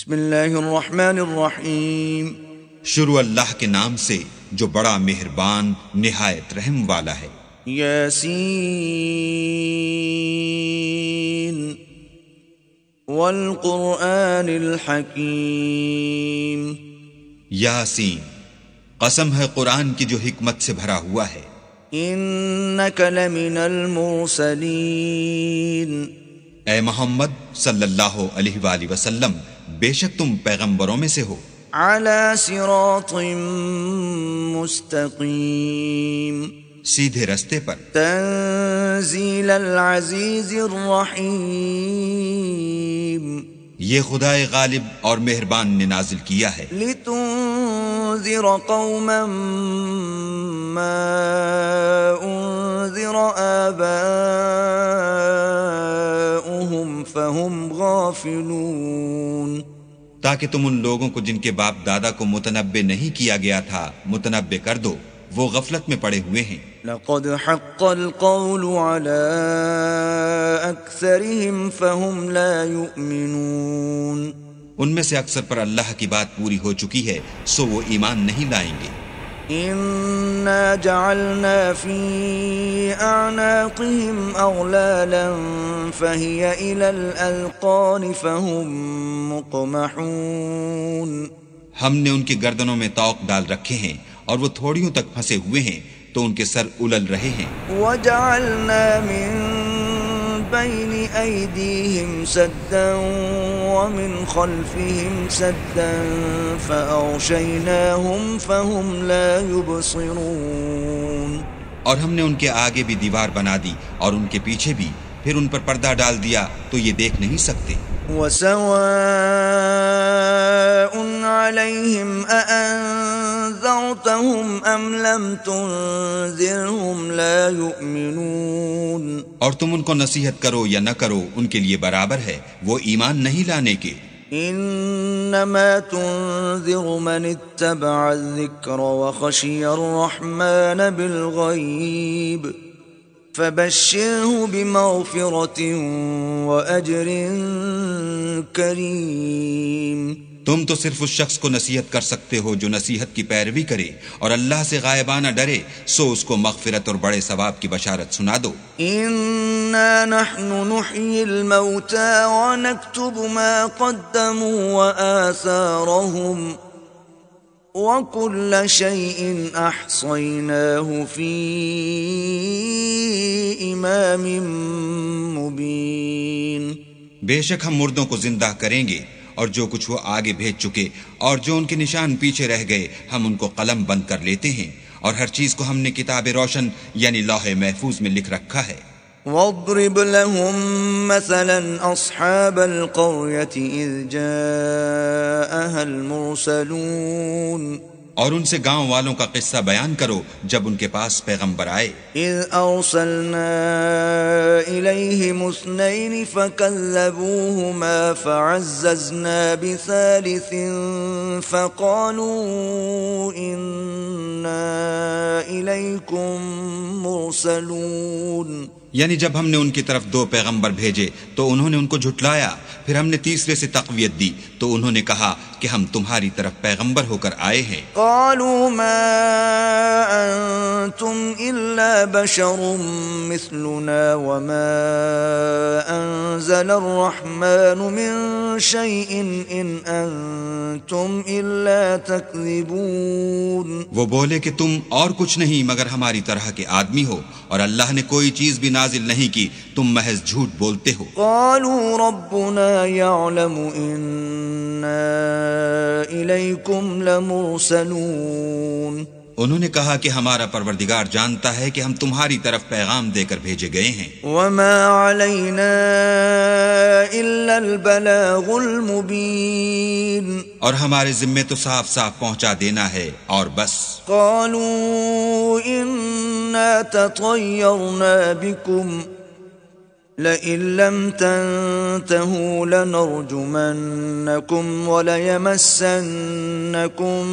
بسم اللہ الرحمن الرحیم۔ شروع اللہ کے نام سے جو بڑا مہربان نہایت رحم والا ہے۔ یاسین والقرآن الحکیم۔ یاسین، قسم ہے قرآن کی جو حکمت سے بھرا ہوا ہے۔ انک لمن المرسلین۔ اے محمد صلی اللہ علیہ وآلہ وسلم، بے شک تم پیغمبروں میں سے ہو۔ علی صراط مستقیم۔ سیدھے رستے پر۔ تنزیل العزیز الرحیم۔ یہ خدائے غالب اور مہربان نے نازل کیا ہے۔ لتنذر قوما ما انذر آباؤهم فهم غافلون۔ تاکہ تم ان لوگوں کو جن کے باپ دادا کو متنبع نہیں کیا گیا تھا متنبع کر دو، وہ غفلت میں پڑے ہوئے ہیں۔ لقد حق القول على اکثرهم فهم لا يؤمنون۔ ان میں سے اکثر پر اللہ کی بات پوری ہو چکی ہے، سو وہ ایمان نہیں لائیں گے۔ انا جعلنا في اعناقهم اغلالا فهي الى الاذقان فهم مقمحون۔ ہم نے ان کی گردنوں میں طوق ڈال رکھے ہیں اور وہ تھوڑیوں تک پھنسے ہوئے ہیں تو ان کے سر الل رہے ہیں۔ وجعلنا من بين ايديهم سدا ومن خلفهم سدا فاغشيناهم فهم لا يبصرون۔ اور ہم نے ان کے آگے بھی دیوار بنا دی اور ان کے پیچھے بھی، پھر ان پر پردہ ڈال دیا تو یہ دیکھ نہیں سکتے۔ وسواء عليهم أأنذرتهم أم لم تنذرهم لا يؤمنون۔ اور تم ان کو نصیحت کرو یا نہ کرو، ان کے لیے برابر ہے، وہ ایمان نہیں لانے کے۔ انما تنذر من اتبع الذکر وخشی الرحمن بالغیب فبشره بمغفرة وأجر کریم۔ تم تو صرف اس شخص کو نصیحت کر سکتے ہو جو نصیحت کی پیروی کرے اور اللہ سے غائبانہ ڈرے، سو اس کو مغفرت اور بڑے ثواب کی بشارت سنا دو۔ انا نحن نحيي الموتى ونكتب ما قدموا وآثارهم وكل شيء احصيناه في امام مبين۔ بے شک ہم مردوں کو زندہ کریں گے اور جو کچھ وہ آگے بھیج چکے اور جو ان کے نشان پیچھے رہ گئے ہم ان کو قلم بند کر لیتے ہیں، اور ہر چیز کو ہم نے کتاب روشن یعنی لوح محفوظ میں لکھ رکھا ہے۔ واضرب لهم مثلا اصحاب القرية اذ جاءها المرسلون۔ اور ان سے گاؤں والوں کا قصہ بیان کرو جب ان کے پاس پیغمبر آئے۔ اذ ارسلنا الیہم اثنین فکذبوہما فعززنا بثالث فقالوا انا الیکم مرسلون۔ یعنی جب ہم نے ان کی طرف دو پیغمبر بھیجے تو انہوں نے ان کو جھٹلایا، پھر ہم نے تیسرے سے تقویت دی تو انہوں نے کہا کہ ہم تمہاری طرف پیغمبر ہو کر آئے ہیں۔ قالوا ما انتم الا بشر مثلنا وما انزل الرحمن من شيء ان انتم الا تكذبون۔ وہ بولے کہ تم اور کچھ نہیں مگر ہماری طرح کے آدمی ہو، اور اللہ نے کوئی چیز بھی نازل نہیں کی، تم محض جھوٹ بولتے ہو۔ قالوا ربنا يعلم إنا إليكم لمرسلون۔ انہوں نے کہا کہ ہمارا پروردگار جانتا ہے کہ ہم تمہاری طرف پیغام دے کر بھیجے گئے ہیں۔ وما علينا إلا البلاغ المبين۔ اور ہمارے ذمے تو صاف صاف پہنچا دینا ہے اور بس۔ قالوا إنا تطيرنا بكم لئن لم تنتهوا لنرجمنكم وليمسنكم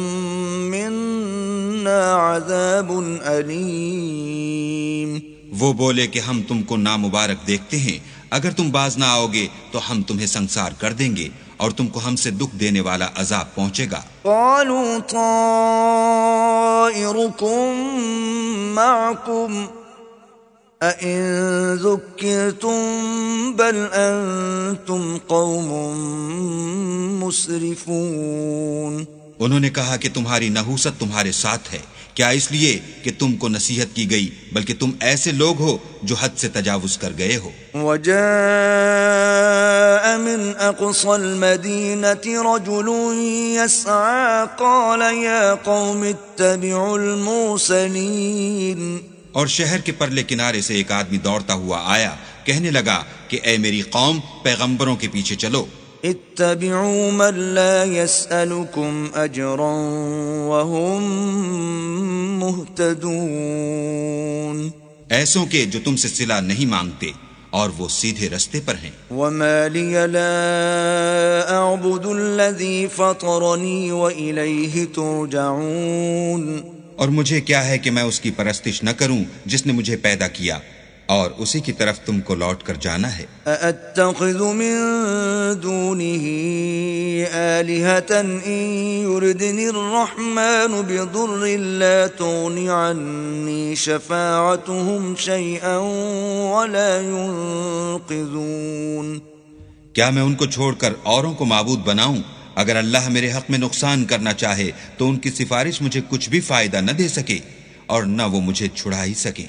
منا عذاب أليم۔ وہ بولے کہ ہم تم کو نامبارک دیکھتے ہیں، اگر تم باز نہ آؤ گے تو ہم تمہیں سنسار کر دیں گے اور تم کو ہم سے دکھ دینے والا عذاب پہنچے گا۔ قالوا طائركم معكم أئن ذكرتم بل أنتم قوم مسرفون۔ انہوں نے کہا کہ تمہاری نحوست تمہارے ساتھ ہے، کیا اس لیے کہ تم کو نصیحت کی گئی، بلکہ تم ایسے لوگ ہو جو حد سے تجاوز کر گئے ہو۔ وجاء من أقصى المدينة رجل يسعى قال يا قوم اتبعوا المرسلين۔ اور شہر کے پرلے کنارے سے ایک آدمی دوڑتا ہوا آیا، کہنے لگا کہ اے میری قوم، پیغمبروں کے پیچھے چلو۔ اتبعوا من لا يسألكم أجرا وهم مهتدون۔ ایسوں کے جو تم سے صلہ نہیں مانگتے اور وہ سیدھے رستے پر ہیں۔ وما لي لا أعبد الذي فطرني وإليه ترجعون۔ اور مجھے کیا ہے کہ میں اس کی پرستش نہ کروں جس نے مجھے پیدا کیا، اور اسی کی طرف تم کو لوٹ کر جانا ہے۔ أأتخذ من دونه آلهة إن يردني الرحمن بضر لا تغن عني شفاعتهم شيئا ولا ينقذون۔ کیا میں ان کو چھوڑ کر اوروں کو معبود بناؤں؟ اگر اللہ میرے حق میں نقصان کرنا چاہے تو ان کی سفارش مجھے کچھ بھی فائدہ نہ دے سکے اور نہ وہ مجھے چھڑا ہی سکیں۔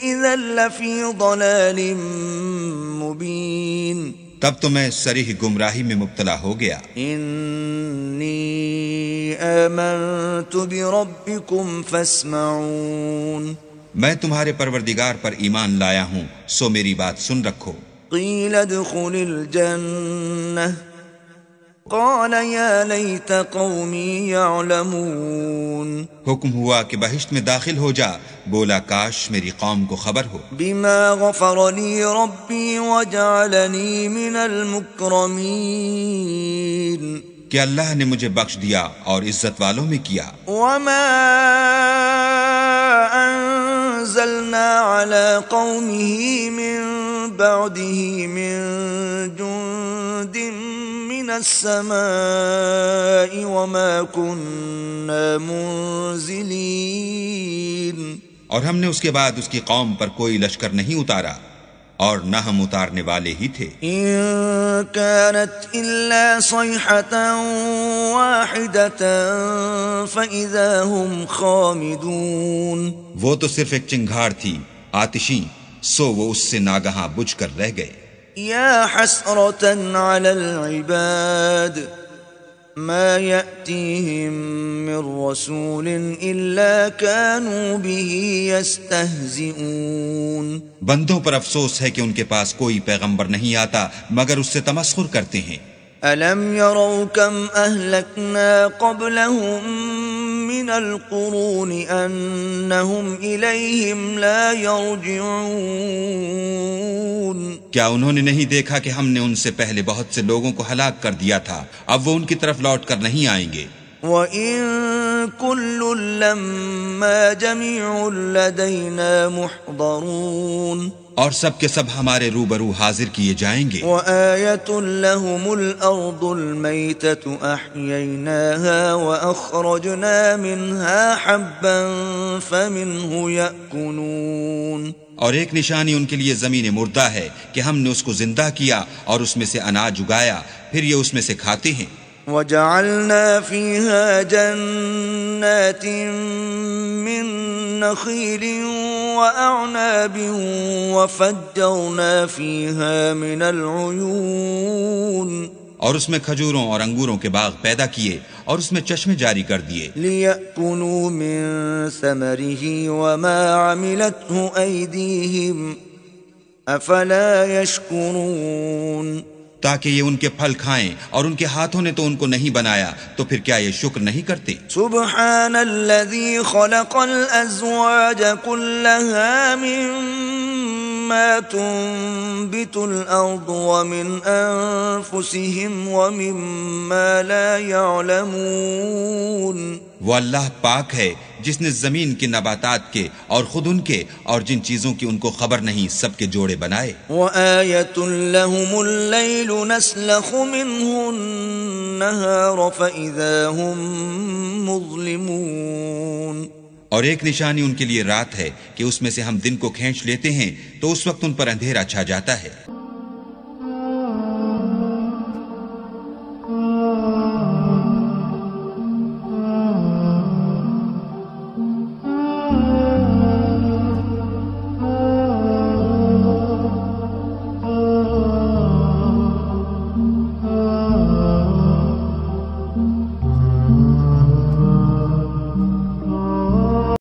إذا لفي ضلال مبين۔ تب تو میں صریح گمراہی میں مبتلا ہو گیا۔ إني آمنت بربكم فاسمعون۔ میں تمہارے پروردگار پر ایمان لایا ہوں، سو میری بات سن رکھو۔ قيل ادخل الجنة قال يا ليت قومي يعلمون۔ حکم ہوا کہ بہشت میں داخل ہو جا، بولا کاش میری قوم کو خبر ہو۔ بما غفر لي ربي وجعلني من المكرمين۔ کہ اللہ نے مجھے بخش دیا اور عزت والوں میں کیا۔ وما أنزلنا على قومه من بعده من جند من السماء وما كنا منزلين۔ اور ہم نے اس کے بعد اس کی قوم پر کوئی لشکر نہیں اتارا اور نہ ہم اتارنے والے ہی تھے۔ إن كانت إلا صيحة واحدة فإذا هم خامدون۔ وہ تو صرف ایک چنگھاڑ تھی آتشیں، سو وہ اس سے ناگہاں بجھ کر رہ گئے۔ يا حسرة على العباد ما يأتيهم من رسول إلا كانوا به يستهزئون۔ بندوں پر افسوس ہے کہ ان کے پاس کوئی پیغمبر نہیں آتا مگر اس سے تمسخر کرتے ہیں۔ ألم يروا كم أهلكنا قبلهم من القرون أنهم إليهم لا يرجعون۔ کیا انہوں نے نہیں دیکھا کہ ہم نے ان سے پہلے بہت سے لوگوں کو ہلاک کر دیا تھا، اب وہ ان کی طرف لوٹ کر نہیں آئیں گے۔ وَإِن كُلٌّ لَّمَّا جَمِيعٌ لَّدَيْنَا مُحْضَرُونَ۔ اور سب کے سب ہمارے روبرو حاضر کیے جائیں گے۔ وَآيَةٌ لَّهُمُ الْأَرْضُ الْمَيْتَةُ أَحْيَيْنَاهَا وَأَخْرَجْنَا مِنْهَا حَبًّا فَمِنْهُ يَأْكُلُونَ۔ اور ایک نشانی ان کے لیے زمین مردہ ہے کہ ہم نے اس کو زندہ کیا اور اس میں سے اناج اگایا، پھر یہ اس میں سے کھاتے ہیں۔ وَجَعَلْنَا فِيهَا جَنَّاتٍ مِّن نَّخِيلٍ وَأَعْنَابٍ وَفَجَّرْنَا فِيهَا مِنَ الْعُيُونِ۔ اور اس میں کھجوروں اور انگوروں کے باغ پیدا کیے اور اس میں چشمے جاری کر دیے۔ لِيَأْكُلُوا مِن ثَمَرِهِ وَمَا عَمِلَتْهُ أَيْدِيهِمْ أَفَلَا يَشْكُرُونَ۔ تاکہ یہ ان کے پھل کھائیں اور ان کے ہاتھوں نے تو ان کو نہیں بنایا، تو پھر کیا یہ شکر نہیں کرتے؟ سبحان الذي خلق الأزواج كلها مما تنبت الأرض ومن أنفسهم ومما لا يعلمون۔ وہ اللہ پاک ہے جس نے زمین کے نباتات کے اور خود ان کے اور جن چیزوں کی ان کو خبر نہیں سب کے جوڑے بنائے. وَآيَةٌ لَهُمُ اللَّيْلُ نَسْلَخُ مِنْهُ النَّهَارَ فَإِذَا هُمْ مُظْلِمُونَ. اور ایک نشانی ان کے لیے رات ہے کہ اس میں سے ہم دن کو کھینچ لیتے ہیں تو اس وقت ان پر اندھیرا چھا جاتا ہے.